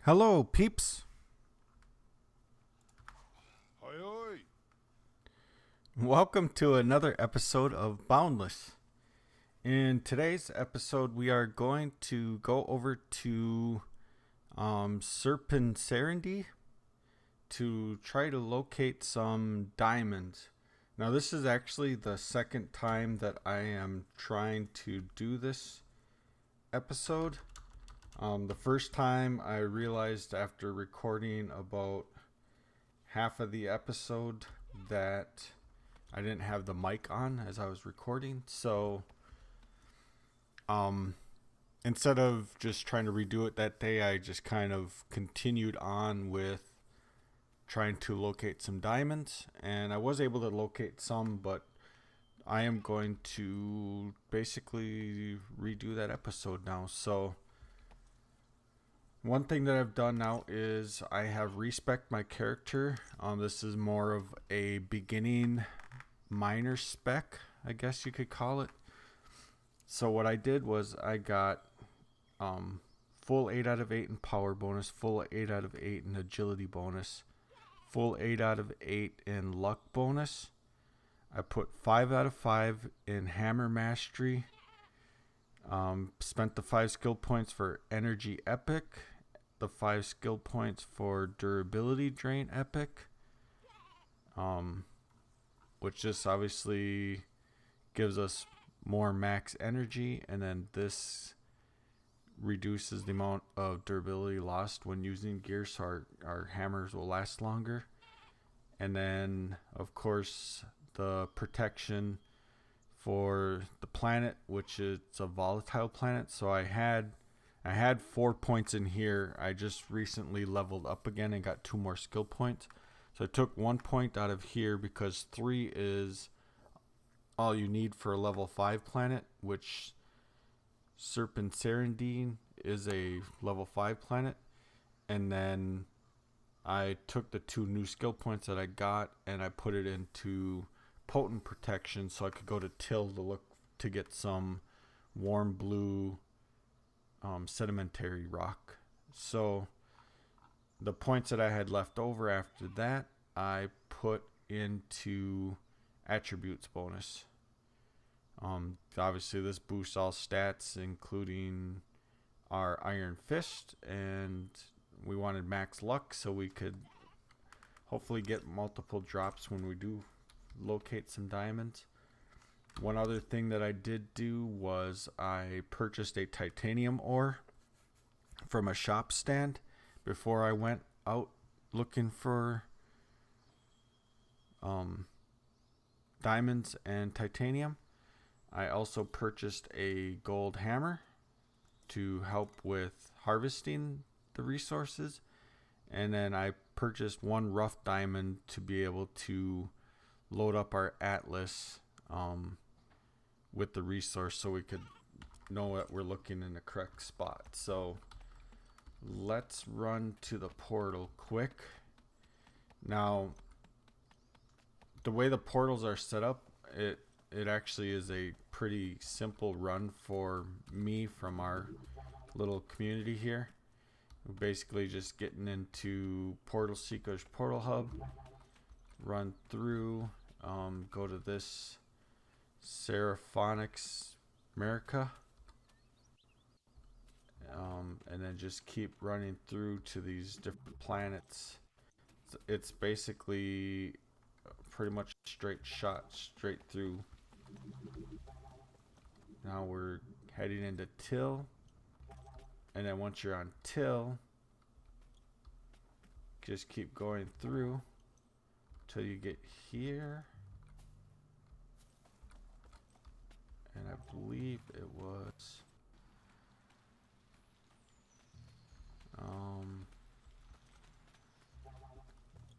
Hello, peeps. Oi, oi. Welcome to another episode of Boundless. In today's episode, we are going to go over to Serpenserenity to try to locate some diamonds. Now, this is actually the second time that I am trying to do this episode. The first time I realized after recording about half of the episode that I didn't have the mic on as I was recording. So instead of just trying to redo it that day, I just kind of continued on with trying to locate some diamonds, and I was able to locate some, but I am going to basically redo that episode now. So one thing that I've done now is I have respec my character. This is more of a beginning miner spec, I guess you could call it. So what I did was I got full 8 out of 8 in power bonus, full 8 out of 8 in agility bonus, full 8 out of 8 in luck bonus. I put 5 out of 5 in hammer mastery. Spent the 5 skill points for energy epic, the 5 skill points for durability drain epic, which just obviously gives us more max energy, and then this reduces the amount of durability lost when using gear, so our hammers will last longer. And then of course the protection for the planet, which is a volatile planet. So I had 4 points in here. I just recently leveled up again and got 2 more skill points. So I took 1 point out of here because 3 is all you need for a level 5 planet, which Serpenserenity is a level 5 planet. And then I took the 2 new skill points that I got and I put it into potent protection, so I could go to Till to look to get some warm blue sedimentary rock. So the points that I had left over after that, I put into attributes bonus. Obviously this boosts all stats, including our iron fist, and we wanted max luck so we could hopefully get multiple drops when we do locate some diamonds. One other thing that I did do was I purchased a titanium ore from a shop stand before I went out looking for diamonds and titanium. I also purchased a gold hammer to help with harvesting the resources, and then I purchased 1 rough diamond to be able to load up our atlas with the resource so we could know that we're looking in the correct spot. So let's run to the portal quick. Now, the way the portals are set up, it actually is a pretty simple run for me from our little community here. We're basically just getting into Portal Seeker's portal hub, run through, go to this Seraphonics America, and then just keep running through to these different planets. It's basically pretty much straight shot straight through. Now we're heading into Till, and then once you're on Till, just keep going through till you get here, and I believe it was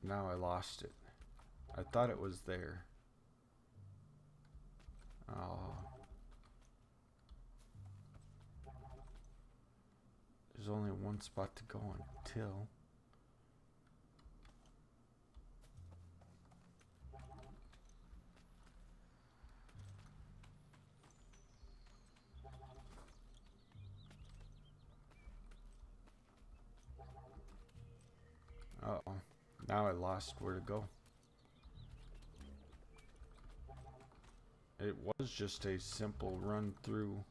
now I lost it. I thought it was there. Oh, there's only one spot to go until. Now I lost where to go. It was just a simple run through.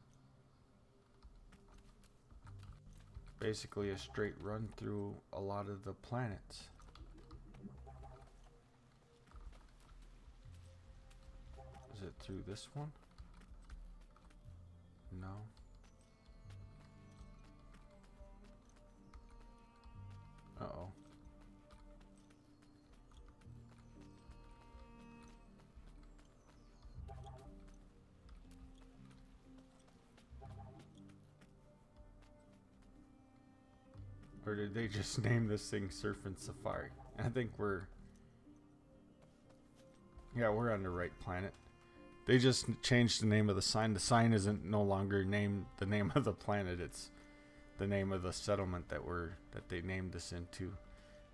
Basically a straight run through a lot of the planets. Is it through this one? No. Uh-oh. Or did they just name this thing Surf and Safari? I think we're on the right planet. They just changed the name of the sign. The sign isn't no longer named the name of the planet. It's the name of the settlement that they named this into,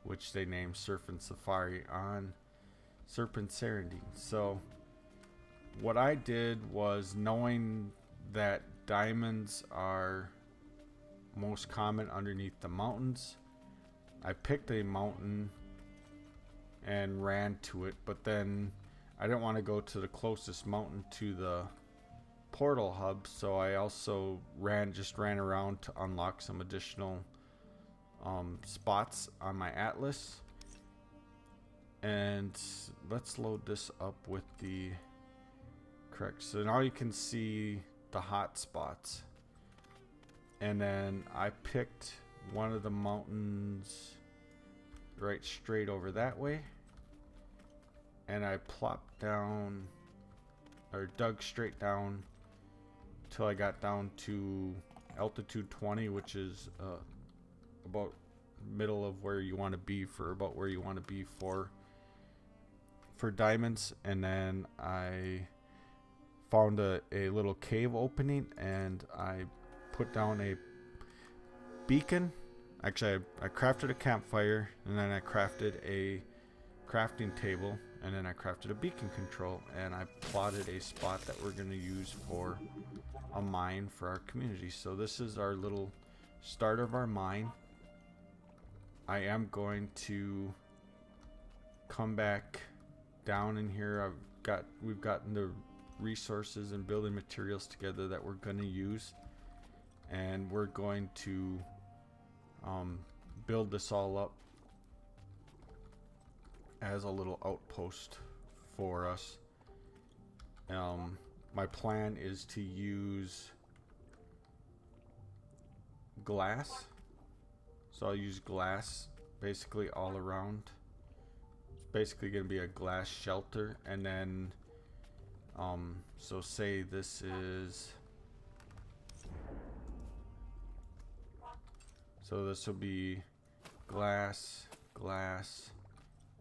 which they named Surf and Safari on Serpent Serendine. So what I did was, knowing that diamonds are most common underneath the mountains, I picked a mountain and ran to it, but then I didn't want to go to the closest mountain to the portal hub, so I also ran around to unlock some additional spots on my atlas. And let's load this up with the correct. So now you can see the hot spots. And then I picked one of the mountains right straight over that way. And I plopped down, or dug straight down till I got down to altitude 20, which is about middle of where you want to be for diamonds. And then I found a little cave opening, and I put down a beacon. Actually, I crafted a campfire, and then I crafted a crafting table, and then I crafted a beacon control, and I plotted a spot that we're going to use for a mine for our community. So this is our little start of our mine. I am going to come back down in here. We've gotten the resources and building materials together that we're going to use, and we're going to build this all up as a little outpost for us. My plan is to use glass, so I'll use glass basically all around. It's basically going to be a glass shelter, and then so say this is, so this will be glass,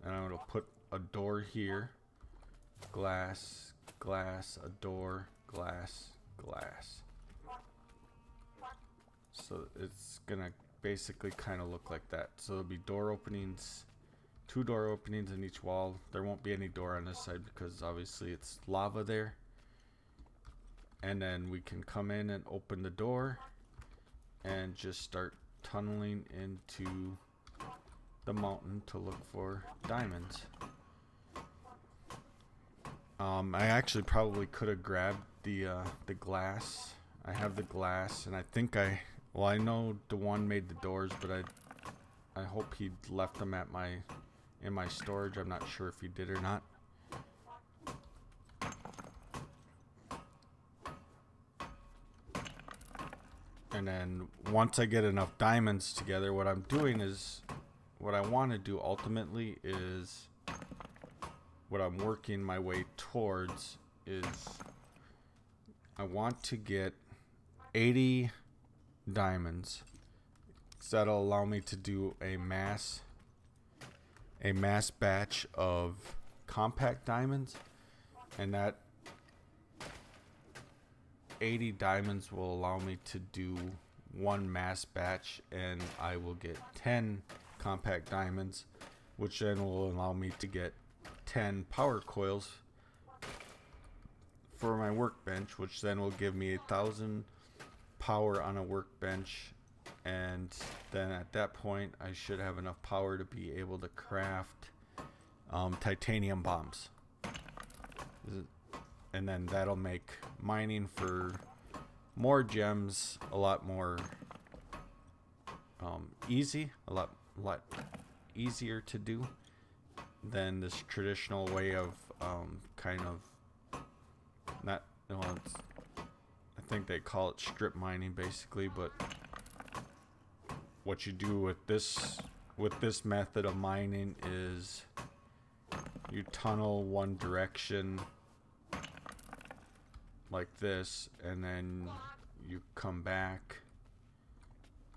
and I'm going to put a door here, glass, a door, glass. So it's going to basically kind of look like that. So there'll be door openings, 2 door openings in each wall. There won't be any door on this side because obviously it's lava there. And then we can come in and open the door and just start tunneling into the mountain to look for diamonds. I actually probably could have grabbed the glass. I have the glass, and I think I know DeJuan made the doors, but I hope he left them in my storage. I'm not sure if he did or not. And then once I get enough diamonds together, what I'm doing is, what I want to do ultimately is, what I'm working my way towards is, I want to get 80 diamonds. So that'll allow me to do a mass batch of compact diamonds, and that 80 diamonds will allow me to do 1 mass batch, and I will get 10 compact diamonds, which then will allow me to get 10 power coils for my workbench, which then will give me 1,000 power on a workbench, and then at that point I should have enough power to be able to craft titanium bombs, and then that'll make mining for more gems a lot more easy, a lot easier to do than this traditional way of kind of not, well, I think they call it strip mining basically, but what you do with this method of mining is you tunnel one direction like this, and then you come back,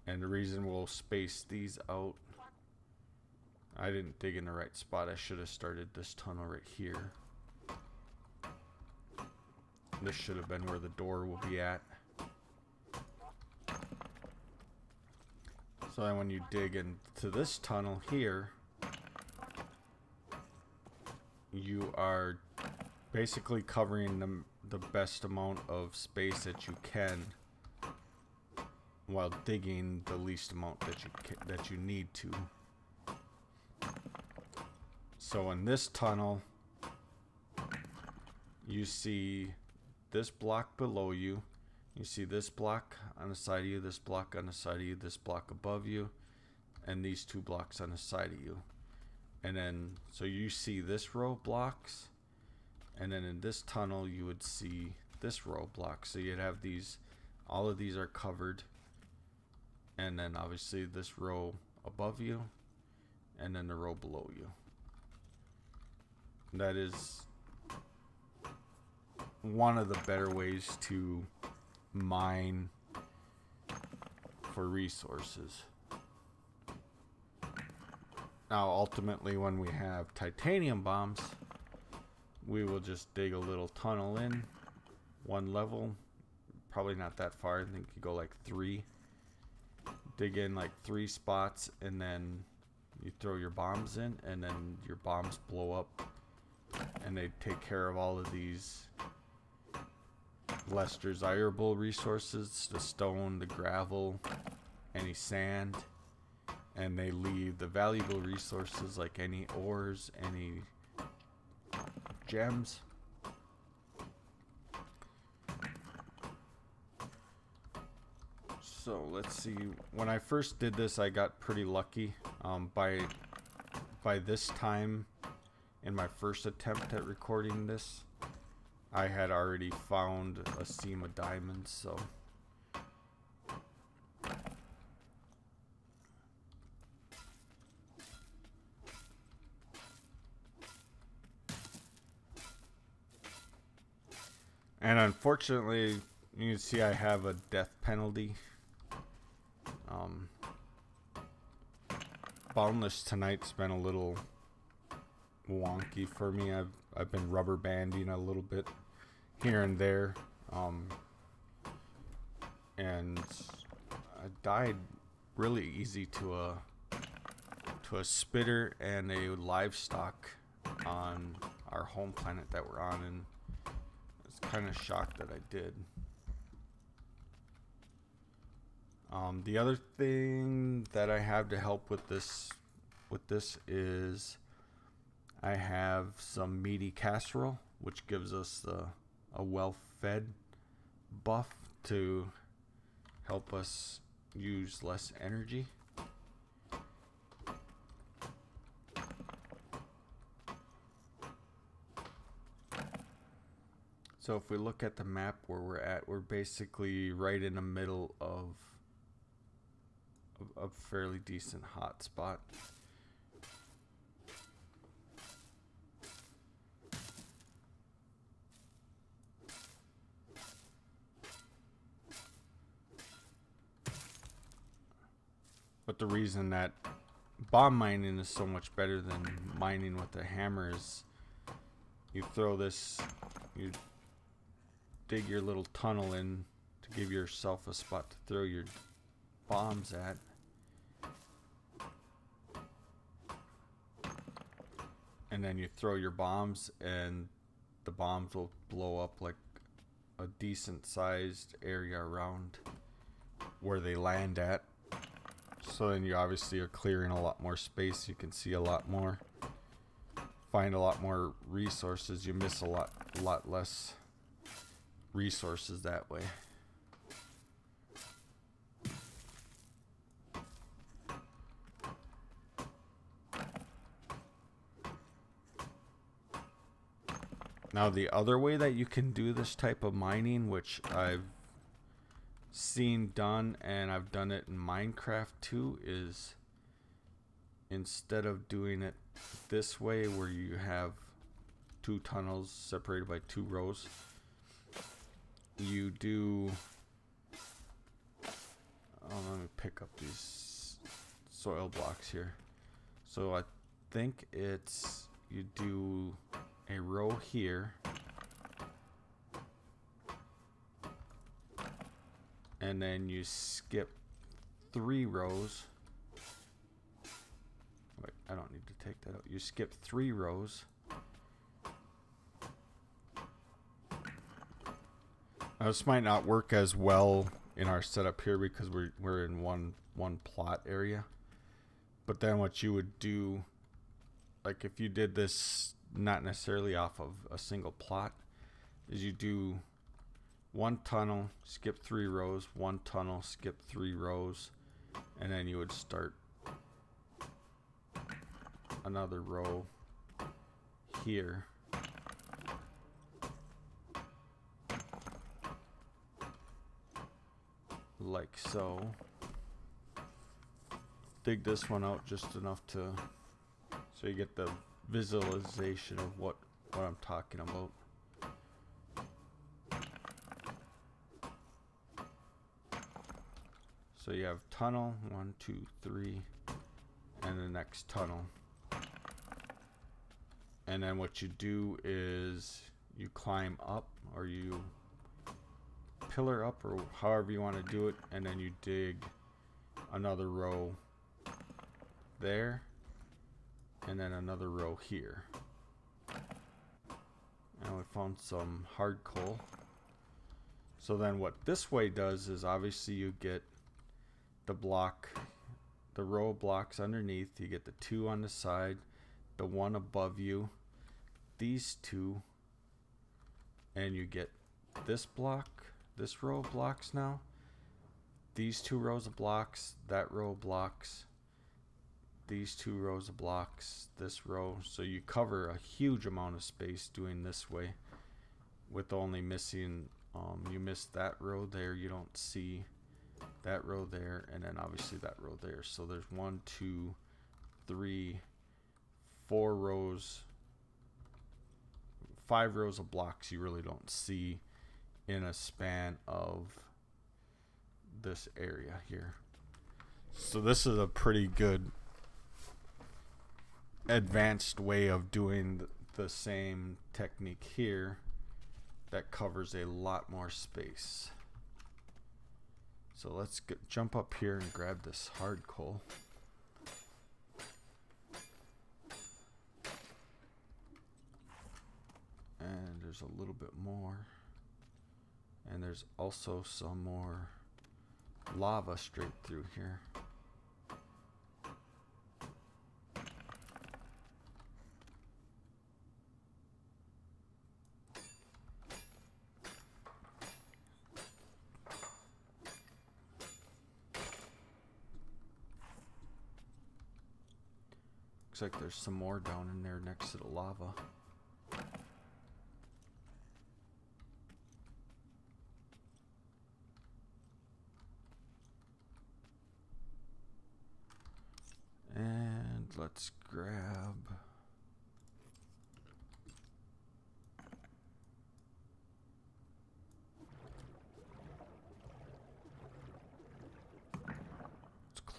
and the reason we'll space these out, I didn't dig in the right spot. I should have started this tunnel right here. This should have been where the door will be at. So then when you dig into this tunnel here, you are basically covering the best amount of space that you can while digging the least amount that you need to. So in this tunnel, you see this block below you. You see this block on the side of you, this block on the side of you, this block above you, and these two blocks on the side of you. And then, so you see this row of blocks, and then in this tunnel you would see this row of blocks. So you'd have these, all of these are covered, and then obviously this row above you, and then the row below you. That is one of the better ways to mine for resources. Now ultimately, when we have titanium bombs, we will just dig a little tunnel in one level, probably not that far. I think you go like 3, dig in like 3 spots, and then you throw your bombs in, and then your bombs blow up, and they take care of all of these less desirable resources, the stone, the gravel, any sand, and they leave the valuable resources like any ores, any gems. So let's see, when I first did this I got pretty lucky. By this time in my first attempt at recording this, I had already found a seam of diamonds, so and unfortunately you can see I have a death penalty. Boundless tonight's been a little wonky for me. I've been rubber banding a little bit here and there, and I died really easy to a spitter and a livestock on our home planet that we're on, and I was kind of shocked that I did. The other thing that I have to help with this is I have some meaty casserole, which gives us a well-fed buff to help us use less energy. So if we look at the map where we're at, we're basically right in the middle of a fairly decent hot spot. But the reason that bomb mining is so much better than mining with a hammer is you throw this, you dig your little tunnel in to give yourself a spot to throw your bombs at. And then you throw your bombs, and the bombs will blow up like a decent sized area around where they land at. So then you obviously are clearing a lot more space. You can see a lot more, find a lot more resources. You miss a lot less resources that way. Now the other way that you can do this type of mining, which I've seen done and I've done it in Minecraft too, is instead of doing it this way where you have two tunnels separated by two rows, you do let me pick up these soil blocks here. So I think it's you do a row here and then you skip 3 rows. Wait, I don't need to take that out. You skip 3 rows. Now, this might not work as well in our setup here because we're in one plot area. But then what you would do, like if you did this not necessarily off of a single plot, is you do 1 tunnel, skip 3 rows, 1 tunnel, skip 3 rows, and then you would start another row here. Like so. Dig this one out just enough to so you get the visualization of what I'm talking about. So you have tunnel 1, 2, 3, and the next tunnel. And then what you do is you climb up, or you pillar up, or however you want to do it, and then you dig another row there, and then another row here. And we found some hard coal. So then what this way does is obviously you get the row of blocks underneath. You get the 2 on the side, the 1 above you, these 2, and you get this row of blocks now, these 2 rows of blocks, that row of blocks, these 2 rows of blocks, this row. So you cover a huge amount of space doing this way with only missing, you miss that row there, you don't see that row there, and then obviously that row there. So there's 1, 2, 3, 4 rows, 5 rows of blocks you really don't see in a span of this area here. So this is a pretty good advanced way of doing the same technique here that covers a lot more space. So let's jump up here and grab this hard coal. And there's a little bit more. And there's also some more lava straight through here. Looks like there's some more down in there next to the lava. And let's grab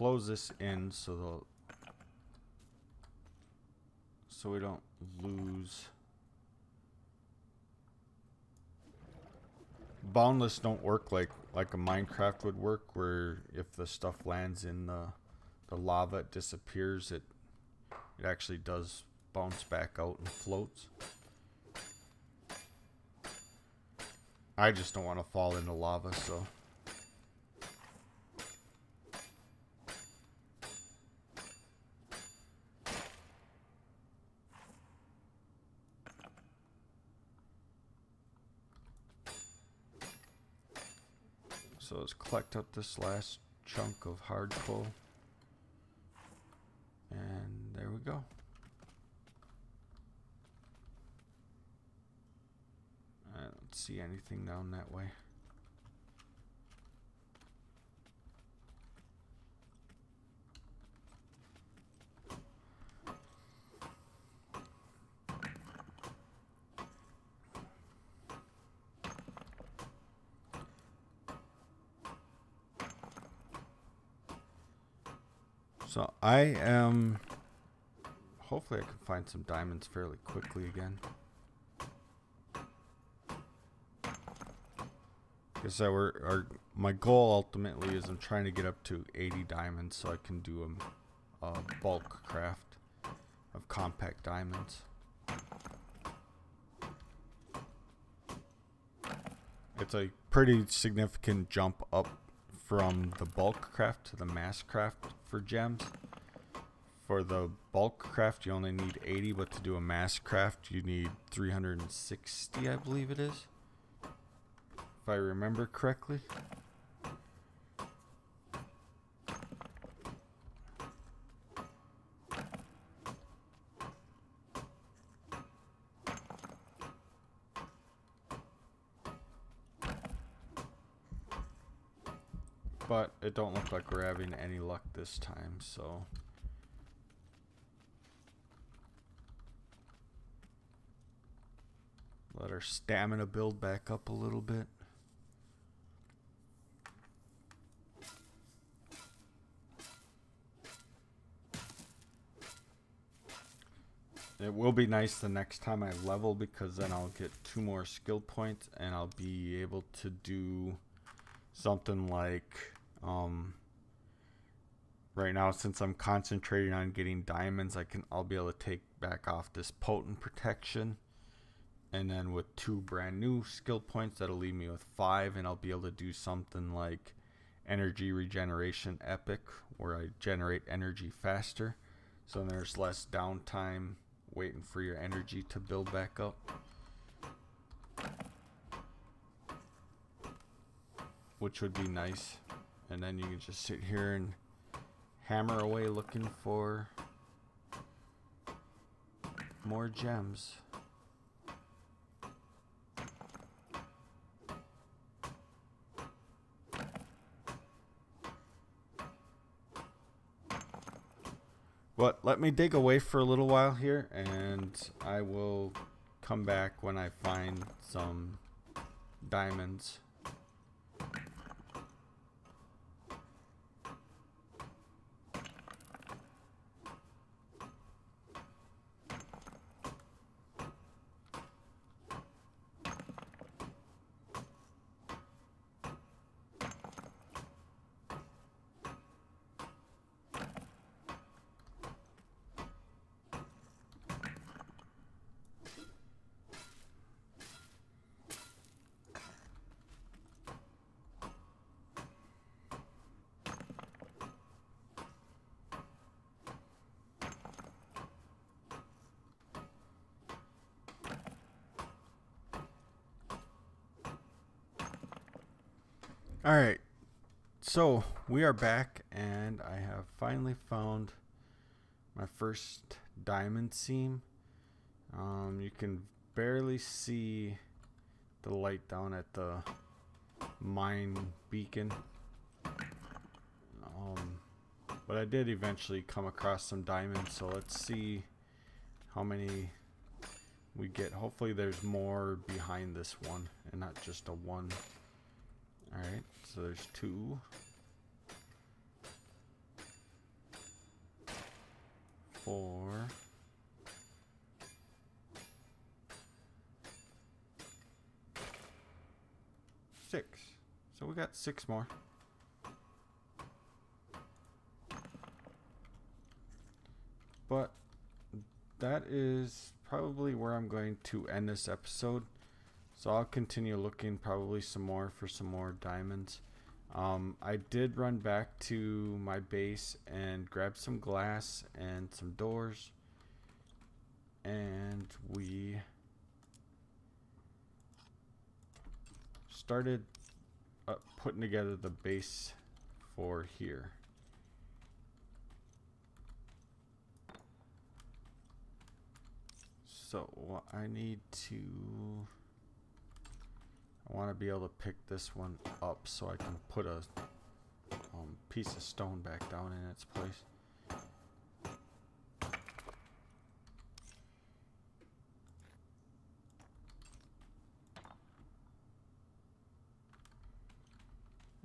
close this in so we don't lose. Boundless don't work like a Minecraft would work, where if the stuff lands in the lava, it disappears. It actually does bounce back out and floats. I just don't want to fall into lava, so So let's collect up this last chunk of hard coal. And there we go. I don't see anything down that way. So I am, hopefully I can find some diamonds fairly quickly again. Because my goal ultimately is I'm trying to get up to 80 diamonds so I can do a bulk craft of compact diamonds. It's a pretty significant jump up from the bulk craft to the mass craft for gems. For the bulk craft you only need 80, but to do a mass craft you need 360, I believe it is, if I remember correctly. But it don't look like we're having any luck this time, so let our stamina build back up a little bit. It will be nice the next time I level, because then I'll get 2 more skill points and I'll be able to do something like right now, since I'm concentrating on getting diamonds, I'll be able to take back off this potent protection, and then with 2 brand new skill points that'll leave me with 5, and I'll be able to do something like energy regeneration epic, where I generate energy faster, so there's less downtime waiting for your energy to build back up. Which would be nice. And then you can just sit here and hammer away looking for more gems. But let me dig away for a little while here, and I will come back when I find some diamonds. Alright, so we are back, and I have finally found my first diamond seam. You can barely see the light down at the mine beacon, but I did eventually come across some diamonds, so let's see how many we get. Hopefully there's more behind this one and not just a one. Alright, so there's 2. 4. 6. So we got 6 more. But that is probably where I'm going to end this episode. So I'll continue looking probably some more for some more diamonds. I did run back to my base and grab some glass and some doors. And we started putting together the base for here. So what I want to be able to pick this one up so I can put a piece of stone back down in its place.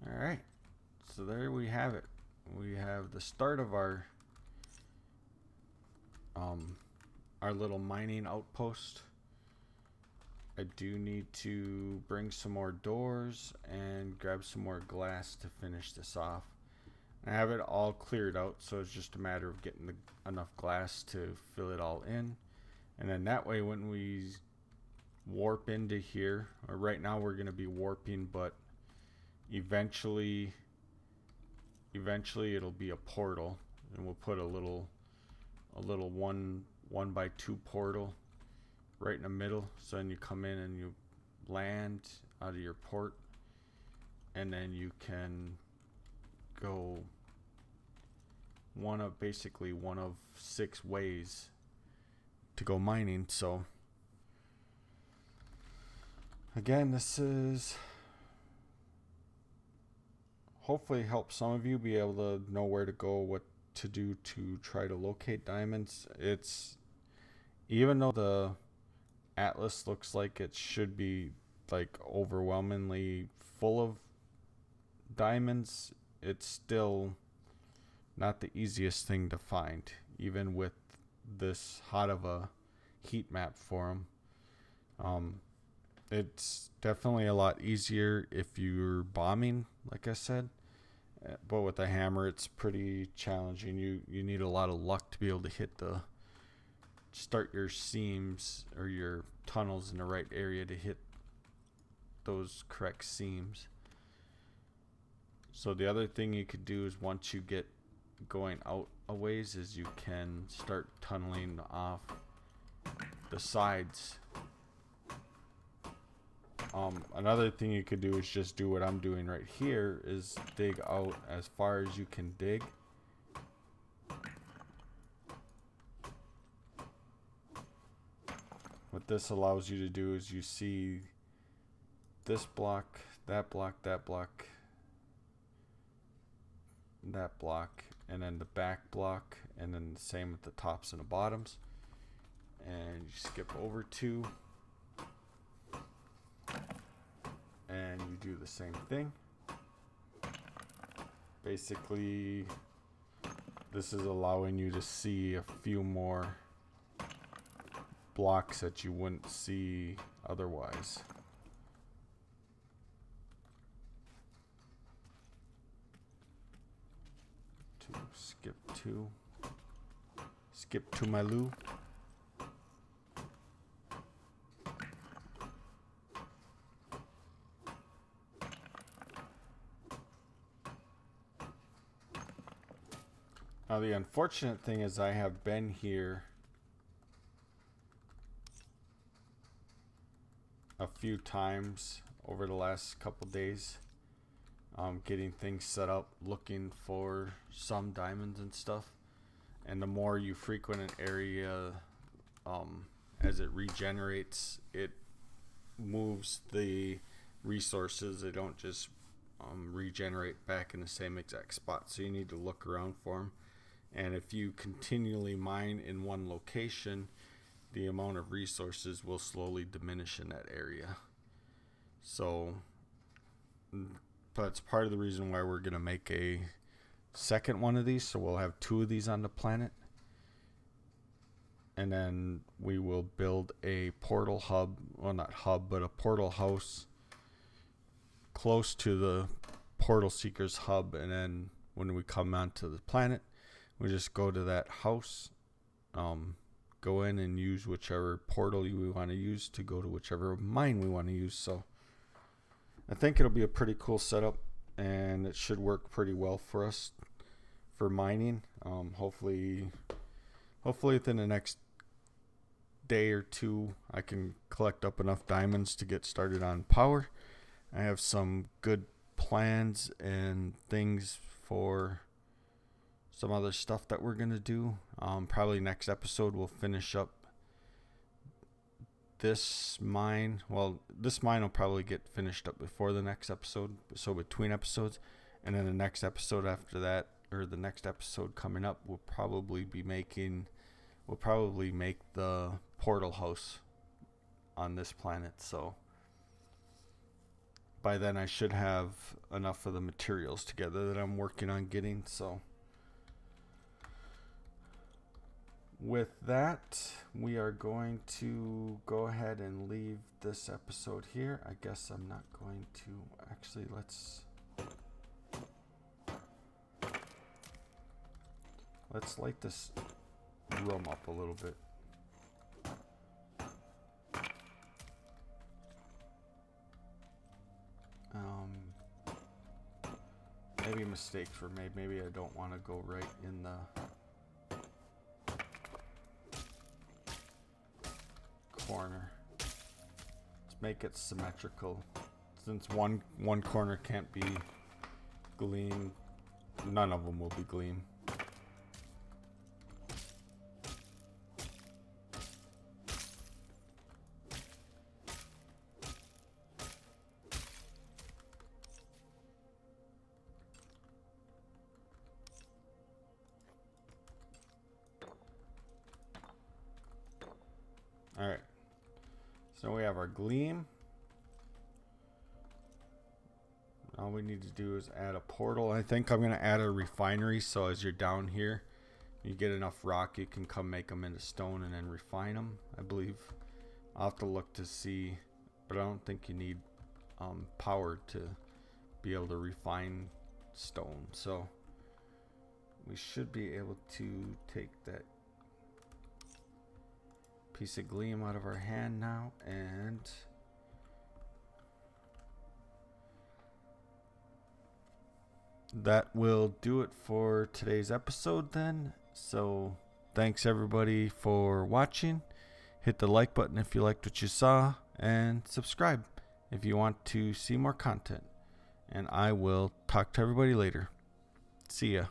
Alright, so there we have it. We have the start of our little mining outpost. I do need to bring some more doors and grab some more glass to finish this off. I have it all cleared out, so it's just a matter of getting enough glass to fill it all in. And then that way when we warp into here, or right now we're going to be warping, but eventually it'll be a portal, and we'll put a little 1x2 portal right in the middle, so then you come in and you land out of your port, and then you can go basically one of 6 ways to go mining. So again, this is hopefully help some of you be able to know where to go, what to do to try to locate diamonds. It's, even though the atlas looks like it should be like overwhelmingly full of diamonds, it's still not the easiest thing to find, even with this hot of a heat map for them. It's definitely a lot easier if you're bombing, like I said, but with a hammer it's pretty challenging. You need a lot of luck to be able to start your seams or your tunnels in the right area to hit those correct seams. So the other thing you could do is, once you get going out a ways, is you can start tunneling off the sides. Another thing you could do is just do what I'm doing right here, is dig out as far as you can dig. What this allows you to do is, you see this block, that block, that block, that block, and then the back block, and then the same with the tops and the bottoms. And you skip over 2, and you do the same thing. Basically, this is allowing you to see a few more blocks that you wouldn't see otherwise. Skip to my loo. Now the unfortunate thing is, I have been here a few times over the last couple days, getting things set up, looking for some diamonds and stuff. And the more you frequent an area, as it regenerates, it moves the resources. They don't just regenerate back in the same exact spot, so you need to look around for them. And if you continually mine in one location, the amount of resources will slowly diminish in that area. So that's part of the reason why we're going to make a second one of these. So we'll have 2 of these on the planet. And then we will build a portal hub, well, not hub, but a portal house close to the portal seekers hub. And then when we come onto the planet, we just go to that house, go in and use whichever portal we want to use to go to whichever mine we want to use. So I think it'll be a pretty cool setup, and it should work pretty well for us for mining. Hopefully within the next day or 2, I can collect up enough diamonds to get started on power. I have some good plans and things for some other stuff that we're going to do. Probably next episode we'll finish up this mine. Well, this mine will probably get finished up before the next episode, so between episodes. And then the next episode after that, or the next episode coming up, we'll probably make the portal house on this planet. So by then I should have enough of the materials together that I'm working on getting. So with that, we are going to go ahead and leave this episode here. I guess I'm not going to actually, let's light this room up a little bit. Maybe mistakes were made. Maybe I don't want to go right in the corner. Let's make it symmetrical. Since one corner can't be gleamed, none of them will be gleamed. Alright, so we have our gleam. All we need to do is add a portal. I think I'm going to add a refinery, so as you're down here, you get enough rock, you can come make them into stone and then refine them, I believe. I'll have to look to see, but I don't think you need power to be able to refine stone. So we should be able to take that piece of gleam out of our hand now, and that will do it for today's episode then. So thanks everybody for watching. Hit the like button if you liked what you saw, and subscribe if you want to see more content. And I will talk to everybody later. See ya.